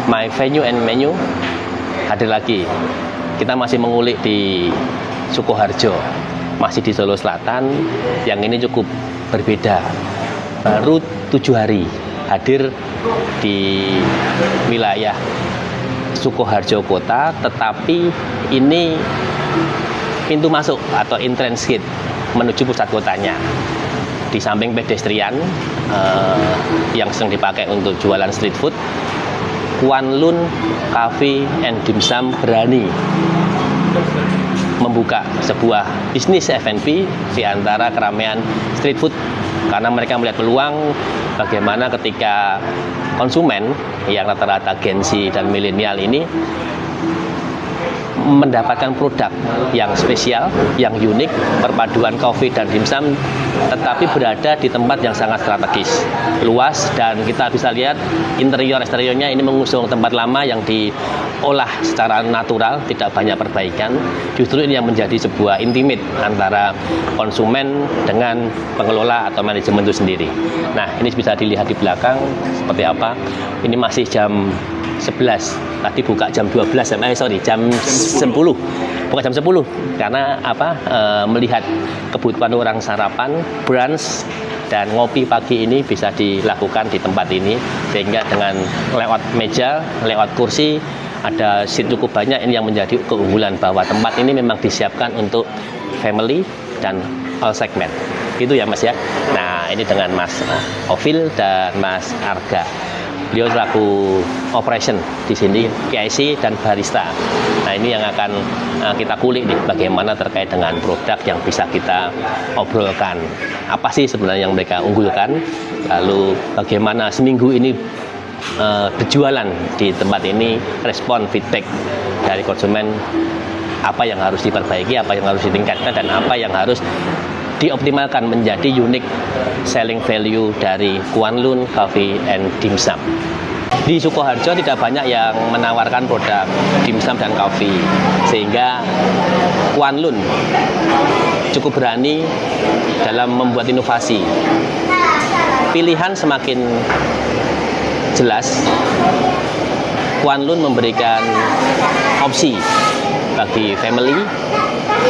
My Venue and Menu hadir lagi. Kita masih mengulik di Sukoharjo, masih di Solo Selatan. Yang ini cukup berbeda. Baru 7 hari hadir di wilayah Sukoharjo Kota, tetapi ini pintu masuk atau entrance gate menuju pusat kotanya. Di samping pedestrian yang sering dipakai untuk jualan street food, Kwanlun Cafe and Dim Sum berani membuka sebuah bisnis F&B di antara keramaian street food, karena mereka melihat peluang bagaimana ketika konsumen yang rata-rata Gen Z dan milenial ini mendapatkan produk yang spesial, yang unik, perpaduan kopi dan dimsum, tetapi berada di tempat yang sangat strategis, luas, dan kita bisa lihat interior-eksteriornya ini mengusung tempat lama yang diolah secara natural, tidak banyak perbaikan. Justru ini yang menjadi sebuah intimate antara konsumen dengan pengelola atau manajemen itu sendiri. Nah, ini bisa dilihat di belakang seperti apa. Ini masih jam 11, tadi buka jam 12, jam 10, bukan jam 10, karena melihat kebutuhan orang sarapan, brunch, dan ngopi pagi ini bisa dilakukan di tempat ini, sehingga dengan layout meja, layout kursi, ada seat cukup banyak. Ini yang menjadi keunggulan bahwa tempat ini memang disiapkan untuk family dan all segment. Gitu ya Mas ya. Nah, ini dengan Mas Ovil dan Mas Arga. Beliau selaku operation di sini, PIC dan barista. Nah, ini yang akan kita kulik nih, bagaimana terkait dengan produk yang bisa kita obrolkan. Apa sih sebenarnya yang mereka unggulkan? Lalu bagaimana seminggu ini berjualan di tempat ini, respon feedback dari konsumen, apa yang harus diperbaiki, apa yang harus ditingkatkan, dan apa yang harus dioptimalkan menjadi unique selling value dari Kwanlun Cafe and Dim Sum. Di Sukoharjo tidak banyak yang menawarkan produk dimsum dan kopi, sehingga Kwanlun cukup berani dalam membuat inovasi. Pilihan semakin jelas. Kwanlun memberikan opsi bagi family,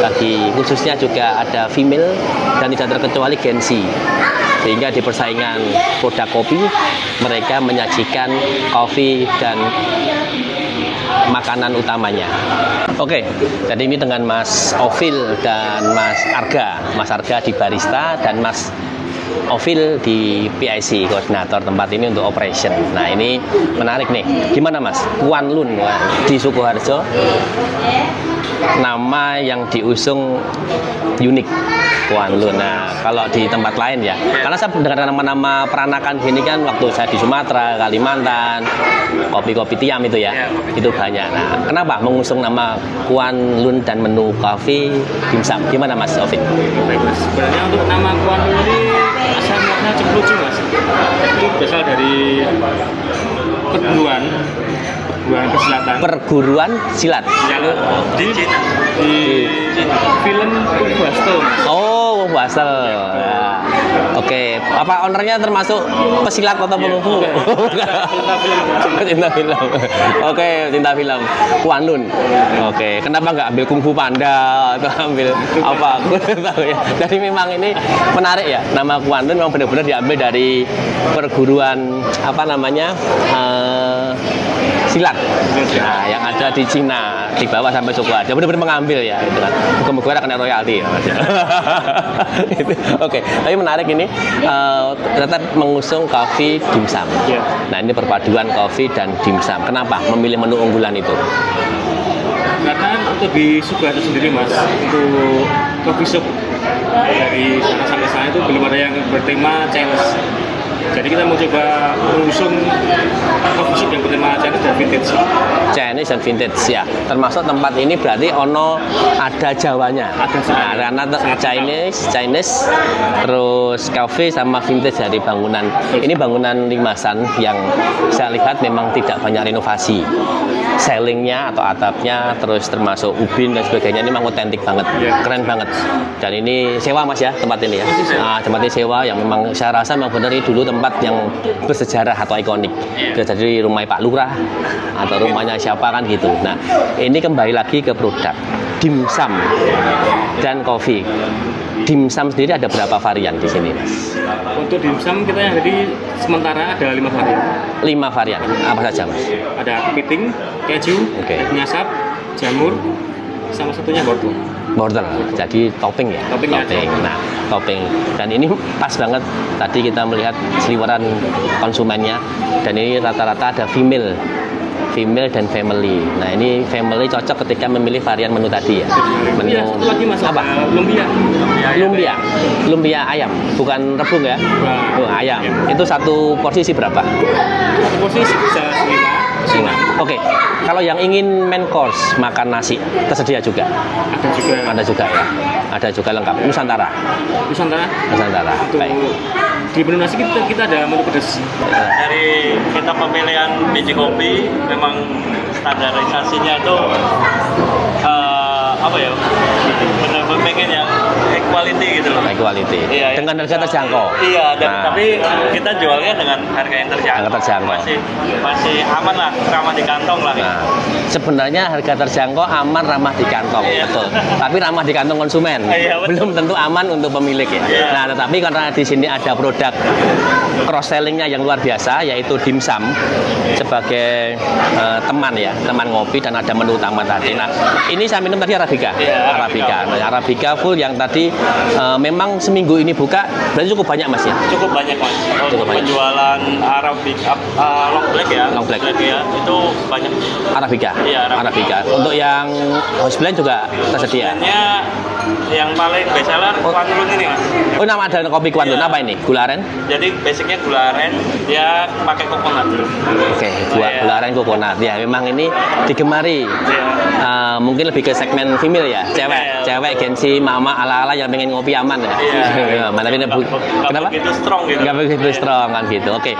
bagi khususnya juga ada female, dan tidak terkecuali Gen Z, sehingga di persaingan produk kopi mereka menyajikan kopi dan makanan utamanya. Oke, jadi ini dengan Mas Ovil dan Mas Arga. Mas Arga di barista dan Mas Ovil di PIC, koordinator tempat ini untuk operation. Nah, ini menarik nih. Gimana Mas? Kwanlun di Sukoharjo, nama yang diusung unik, Kwanlun. Nah, kalau di tempat lain ya, karena saya mendengar nama-nama peranakan gini kan waktu saya di Sumatera, Kalimantan, kopi-kopi tiam itu ya, itu banyak. Nah, kenapa mengusung nama Kwanlun dan menu kopi dimsum? Gimana Mas Ovil? Baik Mas, sebenarnya untuk nama Kwanlun ini asal muasalnya cukup lucu Mas. Itu berasal dari perguruan persilatan. Perguruan silat. Di film Kung Fu Hustle. Oh, Kung Fu Hustle. Ya. Oke, apa ownernya termasuk pesilat atau pengungfu? Cinta film. Oke, cinta film. Kwanlun. Oke, kenapa nggak ambil Kung Fu Panda atau ambil apa? Aku tahu ya. Jadi memang ini menarik ya. Nama Kwanlun memang benar-benar diambil dari perguruan silat. Nah, yang ada di Cina, di bawah sampai Sukoharjo, benar-benar mengambil ya, gitu kan. Moga-moga kena royalti ya. Gitu. Oke, tapi menarik ini ternyata mengusung kopi dimsum. Nah, ini perpaduan kopi dan dimsum. Kenapa memilih menu unggulan itu? Karena untuk di Sukoharjo sendiri Mas, untuk coffee shop dari sana sampai sana itu belum ada yang bertema Chinese. Jadi kita mau coba mengusung coffee shop yang bertema Chinese dan vintage. Chinese dan vintage ya. Termasuk tempat ini berarti ada Jawanya. Ada karena Chinese, terus cafe sama vintage dari bangunan. Ini bangunan limasan yang saya lihat memang tidak banyak renovasi. sellingnya atau atapnya, terus termasuk ubin dan sebagainya ini memang otentik banget, keren banget. Dan ini sewa Mas ya tempat ini ya. Tempat ini sewa yang memang saya rasa memang benar ini dulu tempat yang bersejarah atau ikonik. Bisa jadi rumah Pak Lurah atau rumahnya siapa kan gitu. Nah, ini kembali lagi ke produk dimsum dan kopi. Dimsum sendiri ada berapa varian di sini, Mas? Untuk dimsum kita yang jadi sementara ada 5 varian. 5 varian. Apa saja, Mas? Ada kepiting, keju, nyasap, jamur, sama satunya wortel. Wortel. Jadi topping ya. Topping. Nah, topping. Dan ini pas banget. Tadi kita melihat seliweran konsumennya dan ini rata-rata ada female dan family. Nah, ini family cocok ketika memilih varian menu tadi ya. Menu satu lagi Mas, apa? Lumpia ayam, bukan rebung ya. Ayam. Itu satu porsi berapa? Satu porsi bisa 5. Oke. Kalau yang ingin main course makan nasi tersedia juga. Ada juga ya. Ada juga lengkap. Nusantara. Baik. Di menu nasi kita ada menu pedas. Dari kita pemilihan biji kopi memang standarisasinya itu benar-benar pengen yang high quality gitu loh. High quality. Iya, dengan harga terjangkau. Iya, tapi kita jualnya dengan harga yang terjangkau. Masih aman lah, ramah di kantong lah. Nah, sebenarnya harga terjangkau, aman, ramah di kantong, betul. Tapi ramah di kantong konsumen, belum tentu aman untuk pemilik ya. Nah, tetapi karena di sini ada produk cross sellingnya yang luar biasa, yaitu dimsum sebagai teman ngopi dan ada menu utama tadi. Nah, ini saya minum tadi Arabica. Nah, Arabica full yang tadi memang seminggu ini buka, berarti cukup banyak Mas ya? Cukup banyak Mas. Untuk penjualan Arabica long black ya. Long black ya, itu banyak. Arabica. Iya, Arabica. Untuk yang house blend juga tersedia. Yang paling best seller Kuanlun ini Mas. Oh, nama ada kopi Kuanlun apa ini? Gula aren? Jadi basicnya gula aren, dia pakai coconut. Oke, gula aren coconut. Ya, memang ini digemari. Mungkin lebih ke segmen female ya, cewek gengsi mama ala-ala yang pengen ngopi aman ya. Tapi kenapa? Begitu strong gitu. Nggak begitu strong kan gitu. Oke.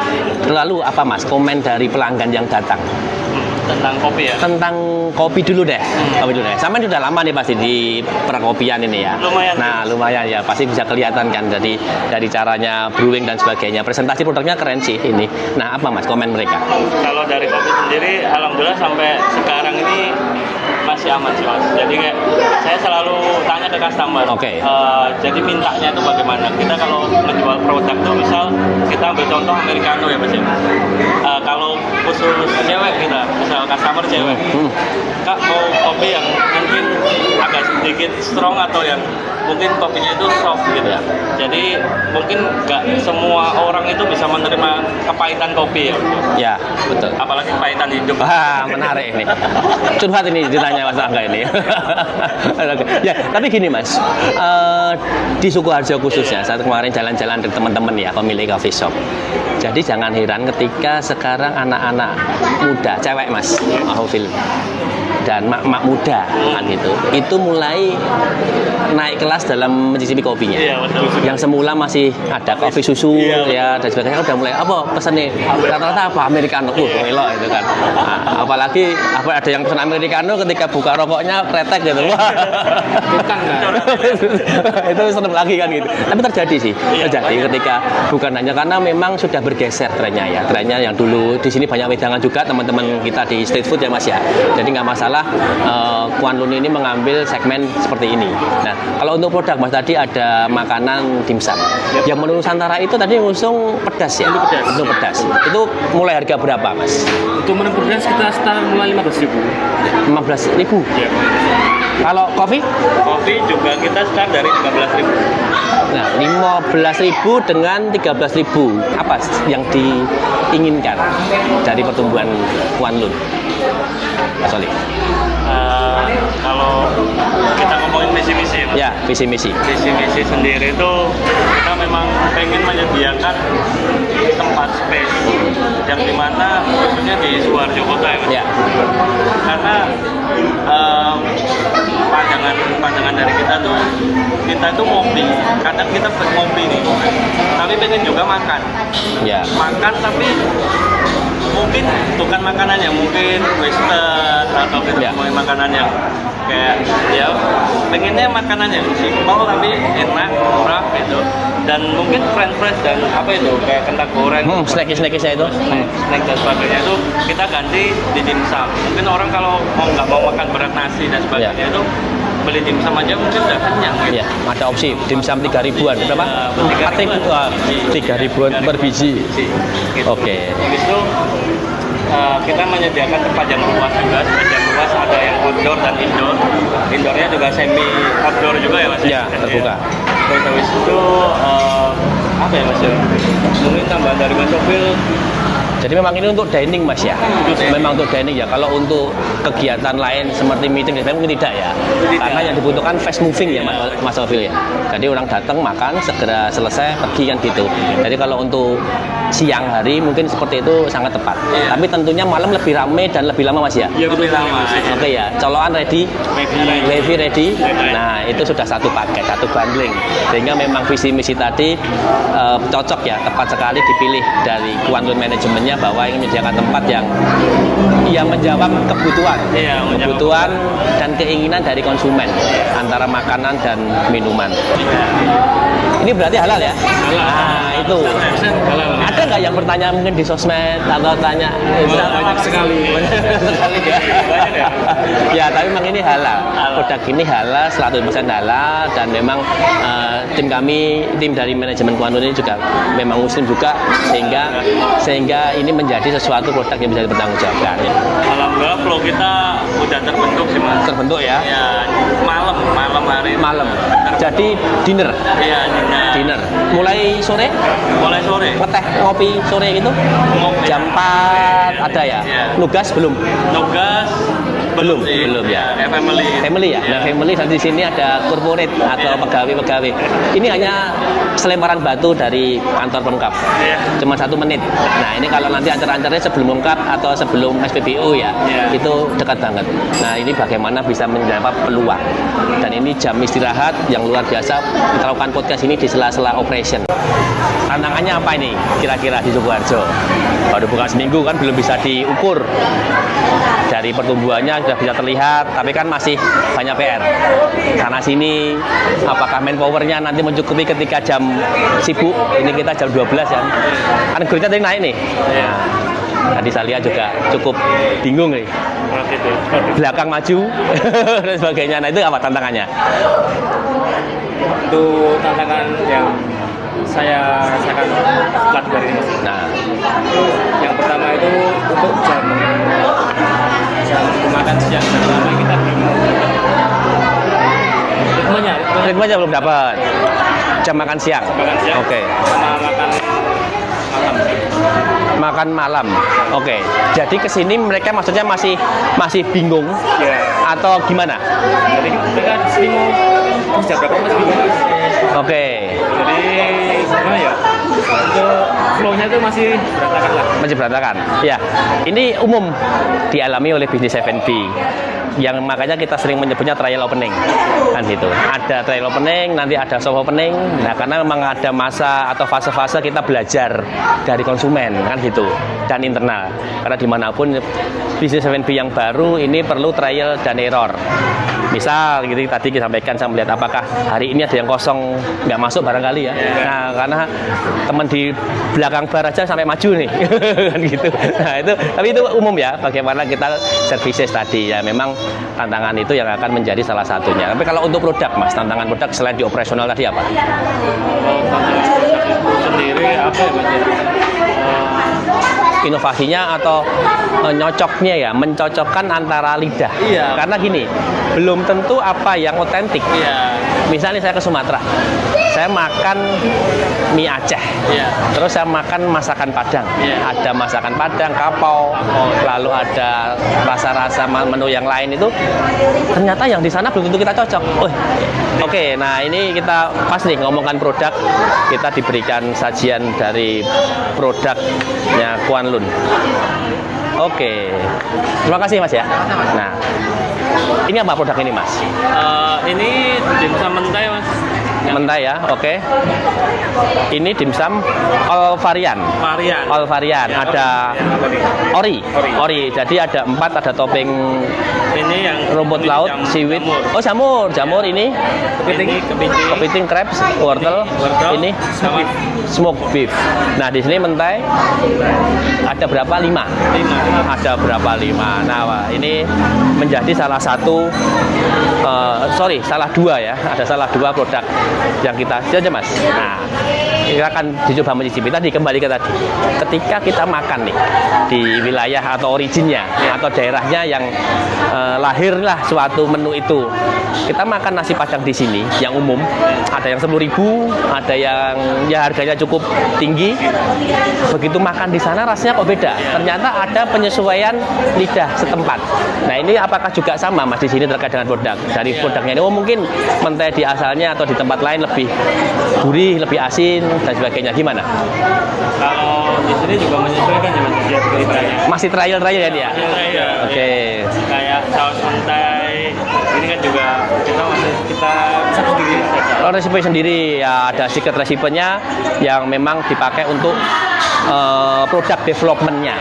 Lalu apa Mas komen dari pelanggan yang datang? Tentang kopi ya? Tentang kopi dulu deh. Sama sudah lama nih pasti di perkopian ini ya. Lumayan ya. Pasti bisa kelihatan kan dari caranya brewing dan sebagainya. Presentasi produknya keren sih ini. Nah, apa Mas komen mereka? Kalau dari kopi sendiri, alhamdulillah sampai sekarang ini masih aman sih Mas. Jadi kayak saya selalu tanya ke customer. Jadi mintanya itu bagaimana? Kita kalau menjual produk tuh misal kita ambil contoh americano ya Mas ya. Kalau khusus cewek kita, misal customer cewek, Kak mau kopi yang mungkin agak sedikit strong atau yang mungkin kopinya itu soft gitu ya. Jadi mungkin nggak semua orang itu bisa menerima kepahitan kopi ya. Ya, betul. Apalagi kepahitan hidup. Menarik ini. Curhat ini ditanya Mas Angga ini. Ya, tapi gini Mas, di Sukoharjo khususnya, saat kemarin jalan-jalan dengan teman-teman ya, pemilik coffee shop. Jadi jangan heran ketika sekarang anak-anak muda, cewek Mas, film dan mak muda kan gitu, itu mulai naik kelas dalam mencicipi kopinya. Yang semula masih ada kopi susu ya dan sebagainya, udah mulai pesan nih rata-rata americano, elok itu kan. Apalagi ada yang pesan americano ketika buka rokoknya kretek gitu. Itu seneng lagi kan gitu. Tapi terjadi ketika bukan hanya karena memang sudah bergeser trennya yang dulu di sini banyak wedangan juga teman-teman kita di street food ya Mas ya. Jadi nggak masalah Kuanlun ini mengambil segmen seperti ini. Nah, kalau untuk produk Mas tadi ada makanan dimsum. Yang menu Nusantara itu tadi ngusung pedas ya? Itu pedas. Itu mulai harga berapa Mas? Untuk menu pedas kita start mulai 15.000. 15.000? Iya. Kalau kopi? Kopi juga kita start dari 13.000. Nah, 15.000 dengan 13.000. Apa yang diinginkan dari pertumbuhan Kuanlun? Mas Oli. Kalau kita ngomongin visi misi ya, visi misi sendiri itu kita memang pengen menyediakan tempat space yang dimana khususnya di Sukoharjo Kota ya. Karena pada pandangan dari kita tuh ngopi. Kadang kita ngopi nih, tapi pengen juga makan. Ya. Makan tapi mungkin bukan makanan yang mungkin western atau kita mau makanan yang kayak ya pengennya makanan yang simpel tapi enak, murah gitu. Dan mungkin french dan apa itu kayak kentang goreng, snack-snacknya itu, snack dan sebagainya itu kita ganti di dimsum. Mungkin orang kalau nggak mau makan berat nasi dan sebagainya itu beli dimsum aja mungkin udah kenyang gitu. Ya, ada opsi dimsum 3.000-an berapa? 3.000-an per biji. Gitu. Oke. Habis itu kita menyediakan tempat yang luas juga, ada yang outdoor dan indoor. Indoornya juga semi outdoor juga ya Mas? Ya, terbuka. Terus habis itu apa ya Mas? Mungkin tambahan dari Mas Sofil. Jadi memang ini untuk dining Mas ya? Memang untuk dining ya. Kalau untuk kegiatan lain seperti meeting mungkin tidak ya. Karena yang dibutuhkan fast moving ya Mas Sofil ya. Jadi orang datang makan segera selesai pergi kan gitu. Jadi kalau untuk siang hari mungkin seperti itu sangat tepat. Tapi tentunya malam lebih ramai dan lebih lama Mas ya? Iya lebih lama. Oke ya. Colokan ready, wifi ready. Nah itu sudah satu paket, satu bundling. Sehingga memang visi misi tadi cocok ya, tepat sekali dipilih dari Kuanlun manajemennya bahwa ingin menyediakan tempat yang menjawab kebutuhan dan keinginan dari konsumen antara makanan dan minuman. Ini berarti halal ya? Nah itu ada nggak yang bertanya mungkin di sosmed atau tanya? Banyak sekali. Ya tapi memang ini halal. Produk ini halal, 100% halal, dan memang tim dari manajemen Kuanlun ini juga memang muslim juga, sehingga ini menjadi sesuatu produk yang bisa dipertanggungjawabkan. Alhamdulillah flow kita udah terbentuk sih Mas. Terbentuk ya? Ya malam hari. Malam. Jadi dinner. Iya dinner. Mulai sore? Mulai sore. Ngeteh ngopi sore gitu? Jam 4 ada ya? Nugas belum? Nugas belum ya. Family ya. Nah, family dan di sini ada corporate atau pegawai-pegawai. Ini hanya selemparan batu dari kantor pemkap. Cuma 1 menit. Nah, ini kalau nanti ancar-ancarnya sebelum pemkap atau sebelum SPBU ya, itu dekat banget. Nah, ini bagaimana bisa menjawab peluang. Dan ini jam istirahat yang luar biasa. Kita lakukan podcast ini di sela-sela operation. Tantangannya apa ini kira-kira di Sukoharjo? Baru buka seminggu kan belum bisa diukur. Dari pertumbuhannya sudah bisa terlihat, tapi kan masih banyak PR. Sana sini, apakah manpowernya nanti mencukupi ketika jam sibuk? Ini kita jam 12 ya. Kan growth-nya tadi naik nih. Ya. Tadi saya lihat juga cukup bingung nih. Belakang maju dan sebagainya. Nah itu apa tantangannya? Itu tantangan yang saya rasakan setelah dari ini. Nah, yang pertama itu untuk jam makan siang. Pertama kita ritmenya belum dapat. Jam makan siang. Oke. Sama makan malam. Oke. Jadi kesini mereka maksudnya masih bingung atau gimana? Jadi mereka di sini mau jam berapa masih bingung. Oke. Jadi gimana ya? Untuk flow-nya itu masih berantakan lah. Masih berantakan. Ya. Ini umum dialami oleh bisnis F&B. Yang makanya kita sering menyebutnya trial opening kan gitu. Ada trial opening, nanti ada soft opening. Nah karena memang ada masa atau fase-fase kita belajar dari konsumen kan gitu, dan internal. Karena dimanapun bisnis F&B yang baru ini perlu trial dan error. Misal gitu tadi kita sampaikan, saya melihat apakah hari ini ada yang kosong nggak masuk barangkali ya. Nah karena teman di belakang bar aja sampai maju nih kan gitu. Nah itu tapi itu umum ya, bagaimana kita services tadi ya, memang tantangan itu yang akan menjadi salah satunya. Tapi kalau untuk produk Mas, tantangan produk selain di operasional tadi apa? Kalau tantangan produk itu sendiri apa ya Mas? Inovasinya atau nyocoknya ya, mencocokkan antara lidah. Iya. Karena gini, belum tentu apa yang otentik. Iya. Misalnya saya ke Sumatera, saya makan mie Aceh, terus saya makan masakan Padang. Ada masakan Padang, kapau, lalu ada rasa-rasa menu yang lain itu, ternyata yang di sana belum tentu kita cocok. Oke, nah ini kita pas nih ngomongkan produk, kita diberikan sajian dari produknya Kuanlun. Oke, terima kasih Mas ya. Nah, Ini apa produk ini, Mas? Ini dimsum mentai, Mas. Mentai ya, oke. Ini dimsum all varian. All varian. Ya, ada ori. ori. Jadi ada 4, ada topping Ini yang rumput laut, seaweed. Oh, jamur ini. Kepiting, crabs, wortel. Ini sama smoked beef. Nah, di sini mentai ada berapa? 5. Ada berapa? 5. Nah, ini menjadi salah satu salah 2 ya. Ada salah 2 produk yang kita aja, Mas. Nah, kita akan dicoba mencicipi. Tadi kembali ke tadi. Ketika kita makan nih di wilayah atau originnya atau daerahnya yang lahirlah suatu menu itu. Kita makan nasi Padang di sini yang umum, ada yang 10.000, ada yang ya harganya cukup tinggi. Begitu makan di sana rasanya kok beda. Ternyata ada penyesuaian lidah setempat. Nah, ini apakah juga sama, Mas, di sini terkait dengan produk? Dari produknya ini, mungkin mentai di asalnya atau di tempat lain lebih gurih, lebih asin dan sebagainya. Gimana? Kalau di sini juga menyesuaikan ya, Mas. Masih trial ya dia? Oke. Kayak saus mentai ini kan juga kita resep sendiri. Kalau resipe sendiri ya ada secret resepenya yang memang dipakai untuk produk developmentnya.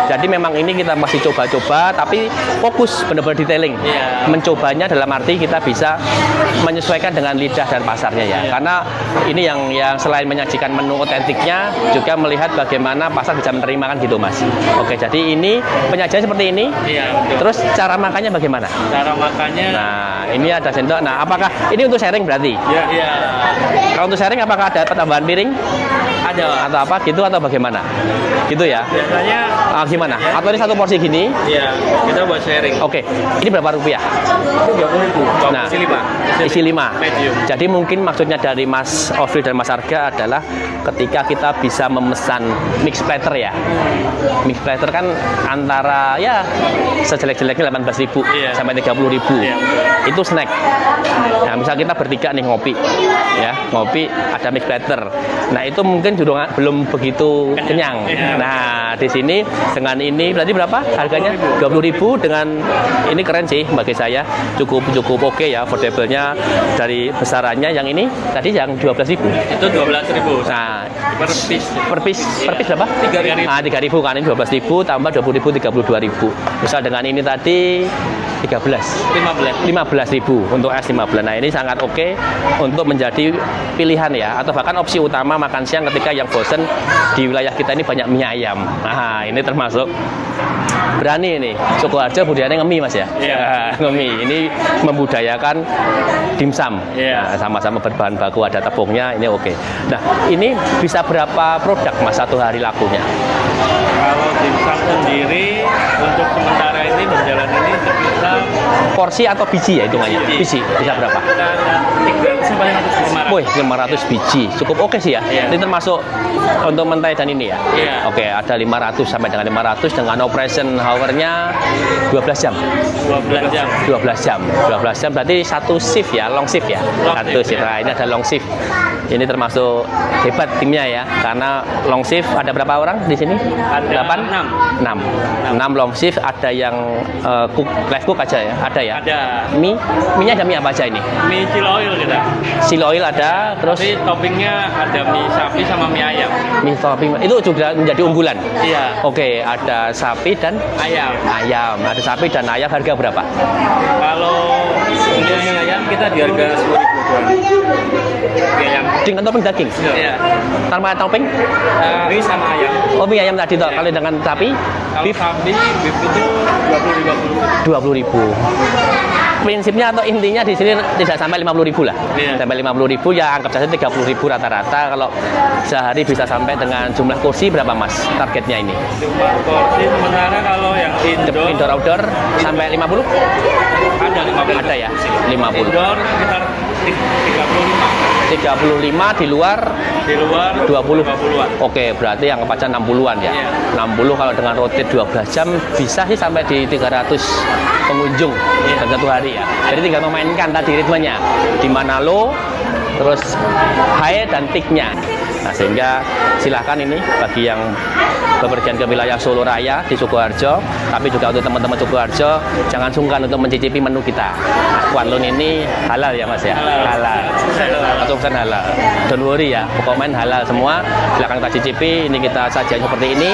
Jadi memang ini kita masih coba-coba, tapi fokus benar-benar detailing. Mencobanya dalam arti kita bisa menyesuaikan dengan lidah dan pasarnya ya. Karena ini yang selain menyajikan menu otentiknya, juga melihat bagaimana pasar bisa menerima kan gitu, Mas. Oke, jadi ini penyajian seperti ini. Terus cara makannya bagaimana? Cara makannya. Nah, ini ada sendok. Nah, apakah ini untuk sharing berarti? Iya. Kalau untuk sharing apakah ada tambahan piring? Ada. Atau apa gitu atau bagaimana? Gitu ya? Biasanya gimana? Atau ini satu porsi gini? Iya, kita buat sharing. Oke, ini berapa rupiah? 30.000. Nah, isi 5. Medium. Jadi mungkin maksudnya dari Mas Ofri dan Mas Arga adalah ketika kita bisa memesan mix platter ya. Mix platter kan antara ya sejelek-jeleknya 18.000 sampai 30.000. Itu snack. Nah, misal kita bertiga nih ngopi, ya ngopi ada mix platter. Nah, itu mungkin juga belum begitu kenyang. Nah, di sini dengan ini berarti berapa harganya? 20.000 dengan ini keren sih bagi saya, cukup oke ya, affordable-nya dari besarannya. Yang ini tadi yang 12.000. Itu 12.000. Nah, per piece berapa? 3.000. Nah, 3.000 kan, ini 12.000 tambah 20.000 32.000. Misal dengan ini tadi 15.000 untuk es 15. Nah, ini sangat oke untuk menjadi pilihan ya, atau bahkan opsi utama makan siang ketika yang bosen di wilayah kita ini banyak mie ayam. Nah, ini termasuk berani ini. Sukoharjo budayanya ngemi, Mas ya. Ngemi. Ini membudayakan dimsum. Nah, sama-sama berbahan baku, ada tepungnya, ini oke. Nah, ini bisa berapa produk, Mas, satu hari lakunya? Kalau dimsum sendiri untuk sementara ini berjalan ini sekitar porsi atau biji ya hitungannya? Biji bisa berapa? 500 biji. Cukup oke sih ya. Ini termasuk untuk mentai dan ini ya? Oke, ada 500 sampai dengan 500 dengan operation hour-nya 12 jam. 12 jam berarti satu shift ya, long shift ya. Satu shift. Nah, ini ada long shift. Ini termasuk hebat timnya ya, karena long shift ada berapa orang di sini? Ada 6 long shift. Ada yang live cook aja ya? Ada ya? Ada. Mie-nya ada mie apa aja ini? Mie silo oil kita. Silo oil ada, terus tapi toppingnya ada mie sapi sama mie ayam. Mie topping itu juga menjadi unggulan. Iya. Oke, ada sapi dan ayam. Ada sapi dan ayam, harga berapa? Kalau mie ayam kita di harga 10.000. Ayam. Dengan topping daging? Iya. Tanpa topping? Mie sama ayam. Oh, mie ayam tadi toh. Kalau dengan sapi? Kalau sapi, beef itu 20.000. Prinsipnya atau intinya di sini tidak sampai 50.000 lah. Sampai 50.000 ya, anggap saja 30.000 rata-rata. Kalau sehari bisa sampai dengan jumlah kursi berapa, Mas? Targetnya ini? Jumlah kursi sementara kalau yang indoor outdoor sampai 50? Ada 50. Ada ya? 50. Indoor sekitar 35, di luar 20-an. 20-an. Oke, berarti yang aja 60-an ya. 60 kalau dengan rotate 12 jam bisa sih sampai di 300 pengunjung dalam satu hari ya. Jadi tinggal memainkan tadi ritmenya. Di mana low, terus high dan peak-nya. Nah, sehingga silahkan ini bagi yang bepergian ke wilayah Solo Raya di Sukoharjo, tapi juga untuk teman-teman Sukoharjo, jangan sungkan untuk mencicipi menu kita. Kwanlun ini halal ya Mas ya? Halal. 100% halal. Don't worry ya, pokoknya halal semua. Silahkan kita cicipi. Ini kita sajian seperti ini.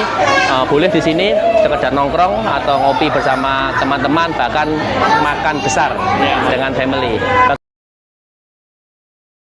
Boleh di sini sekedar nongkrong atau ngopi bersama teman-teman, bahkan makan besar dengan family.